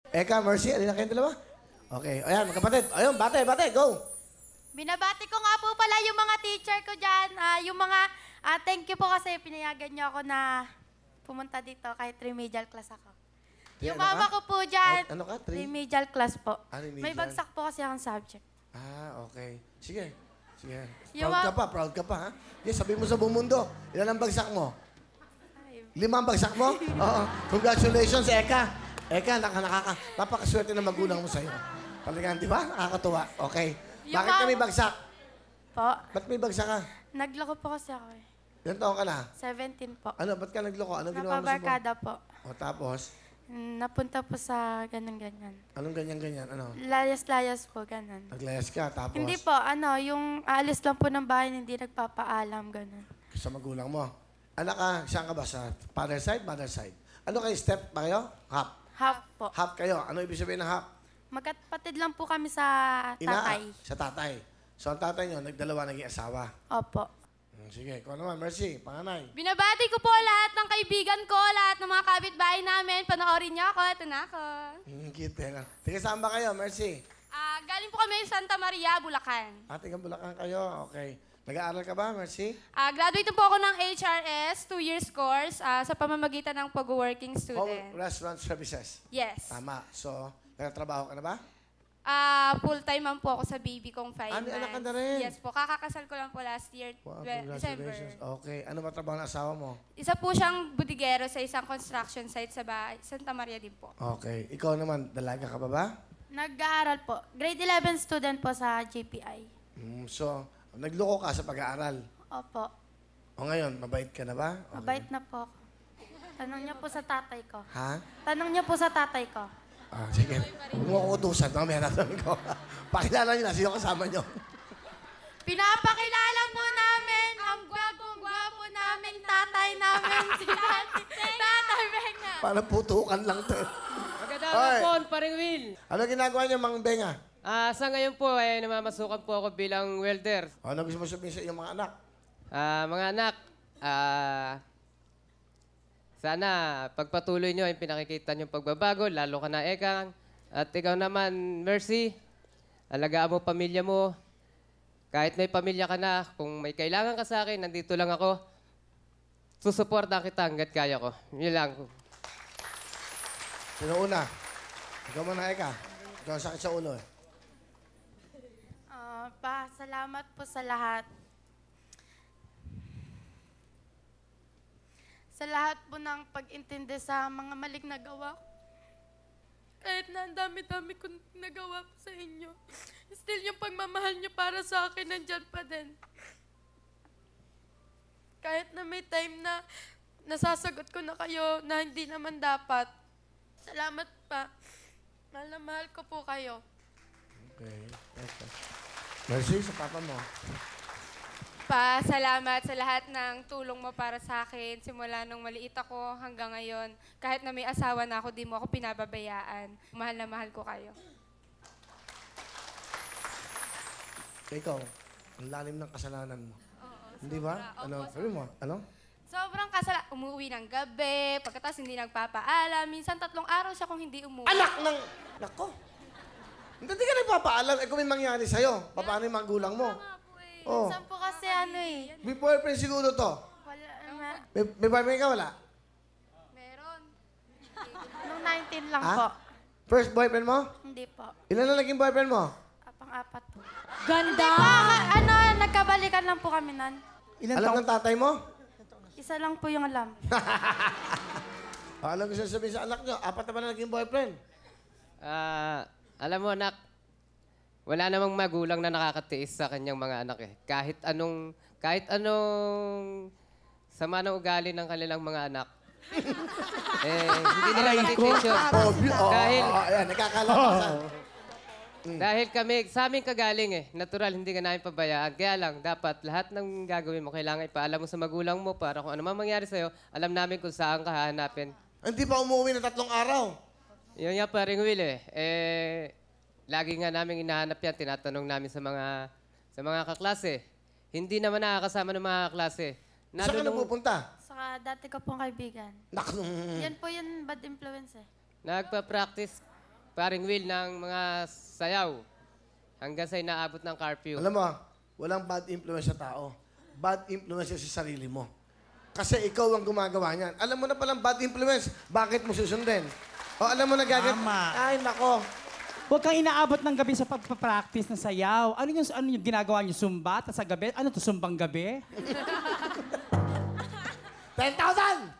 Eka, Mercy, alin na kayong dalawa? Okay, ayan, magkapatid. Ayun, bate, go! Binabati ko nga po pala yung mga teacher ko dyan. Thank you po kasi pinayagan niyo ako na pumunta dito kahit remedial class ako. Yung Ano mama ka? ko po dyan, Ano ka? remedial class po. Remedial. May bagsak po kasi akong subject. Okay. Sige. Yung Proud ka pa, ha? Yes, sabihin mo sa buong mundo, ilan ang bagsak mo? 5 ang bagsak mo? Oo. Congratulations, Eka. Eka, napakaswerte na magulang mo sa'yo. Talagang, di ba? Nakakatuwa. Okay. Yung Bakit ka may bagsak? Po, Ba't may bagsak ka? nagloko po kasi ako eh. Ilan taon ka na? 17 po. Ano, ba't ka nagloko? Anong ginawa mo sa buwan? Napabarkada po. O, tapos? Napunta po sa ganun-ganyan. Anong ganyan-ganyan? Ano? Layas-layas po, ganun. Naglayas ka, tapos? Hindi po, yung alis lang po ng bahay, hindi nagpapaalam, ganun. Sa magulang mo. Anak ka, saan ka ba? Sa father side, mother side? Ano kayo, step ba kayo? Half. Half po. Half kayo. Ano ibig sabihin ng half? Magkapatid lang po kami sa tatay. Sa tatay. So, ang tatay nyo, nagdalawa, naging asawa. Opo. Sige, ikaw naman, Mercy, panganay. Binabati ko po lahat ng kaibigan ko, lahat ng mga kapitbahay namin. Panoorin niyo ako, ito na ako. Cute, eh. Tiga saan ba kayo, Mercy? Galing po kami sa Santa Maria, Bulacan. Tiga Bulacan kayo, okay. Nag-aaral ka ba, Mercy? Graduate po ako ng HRS, 2 years course, sa pamamagitan ng pag-working Home student. Restaurant Services. Yes. Tama. So, nagtatrabaho ka na ba? Full-time man po ako sa baby kong 5 months. May anak ka na rin. Yes po, kakakasal ko lang po last year, Wow, December. congratulations. Okay. Ano ba trabaho ng asawa mo? Isa po siyang budigero sa isang construction site sa bahay, Santa Maria din po. Okay. Ikaw naman, dalaga ka pa ba? Nag-aaral po. Grade 11 student po sa GPI. So, nagloko ka sa pag-aaral. Opo. O ngayon, mabait ka na ba? Okay. Mabait na po ako. Tanong niyo po sa tatay ko. Ha? Tanong niyo po sa tatay ko. Sige. Huwag mo ako utusan. Mamaya natanong ko. Pakilala niyo na. Sino kasama niyo? Pinapakilala po namin ang gwapong-gwapo namin tatay namin si Tatay Benga. Para putukan lang to. Magandang Hoy. hapon, paring Will. Ano ginagawa niyo, Mang Benga? Sa ngayon po, namamasukan po ako bilang welder. Ano gusto mo sabihin sa iyong mga anak? Mga anak, sana pagpatuloy nyo yung pinakikita nyo pagbabago, lalo ka na Ekang. At ikaw naman, Mercy, alagaan mo pamilya mo. Kahit may pamilya ka na, kung may kailangan ka sa akin, nandito lang ako. Susuporta kita hanggat kaya ko. Yun lang. Sino una? Ikaw muna, Eka. Ikaw ang sakit sa ulo. Salamat po sa lahat. Sa lahat po ng pag-intindi sa mga maling nagawa ko. Kahit na ang dami-dami kong nagawa po sa inyo, still yung pagmamahal niyo para sa akin nandyan pa din. Kahit na may time na nasasagot ko na kayo na hindi naman dapat. Salamat pa. Mahal na mahal ko po kayo. Okay. Mercy, sa papa mo. Salamat sa lahat ng tulong mo para sa akin. Simula nung maliit ako hanggang ngayon. Kahit na may asawa na ako, di mo ako pinababayaan. Mahal na mahal ko kayo. Ikaw, ang lalim ng kasalanan mo. Oo, Hindi ba? Ano? Sabi mo, ano? Sobrang umuwi ng gabi, pagkatapos hindi nagpapaalam. Minsan 3 araw siya kung hindi umuwi. Anak ng... Nako! Hindi ka nagpapaalam. Kung may mangyari sa'yo, paano yung magulang mo? Oh. Minsan po kasi May boyfriend siguro to. wala na. May boyfriend ka, wala? Meron. Nung 19 lang Ha? po. First boyfriend mo? Hindi po. Ilan na naging boyfriend mo? Pang-apat po. Ganda! Nagkabalikan lang po kami nan. Alam ng tatay mo? Isa lang po yung alam. Alam gusto sabihin sa anak nyo, 4 na ba na naging boyfriend? Alam mo, anak, wala namang magulang na nakakatiis sa kanyang mga anak eh. Kahit anong sama ng ugali ng kanilang mga anak. Hindi nila matitiis yun. Dahil, ayan, nagkakalabasan. dahil sa amin kagaling eh. Natural, hindi ka namin pabayaan. Kaya lang, dapat lahat ng gagawin mo, kailangan ipaalam mo sa magulang mo para kung ano man mangyari sa'yo, alam namin kung saan ka hahanapin. Hindi pa umuwi ng 3 araw. Yun nga paring Will eh. Lagi nga namin hinahanap yan, tinatanong namin sa mga kaklase. Hindi naman nakakasama ng mga kaklase. Saan ka napupunta? Saka dati ko pong kaibigan. Nak, Yan po yung bad influence eh. Nagpa-practice paring Will ng mga sayaw hanggang sa inaabot ng curfew. Alam mo, walang bad influence sa tao. Bad influence sa sarili mo. Kasi ikaw ang gumagawa niyan. Alam mo na palang bad influence, bakit mo susundin? O alam mo na Tama. Ay, nako. Huwag kang inaabot ng gabi sa pagpapractice ng sayaw. Ano yung ginagawa niyo? Zumba? Tapos sa gabi? Ano to, sumbang gabi? 10,000!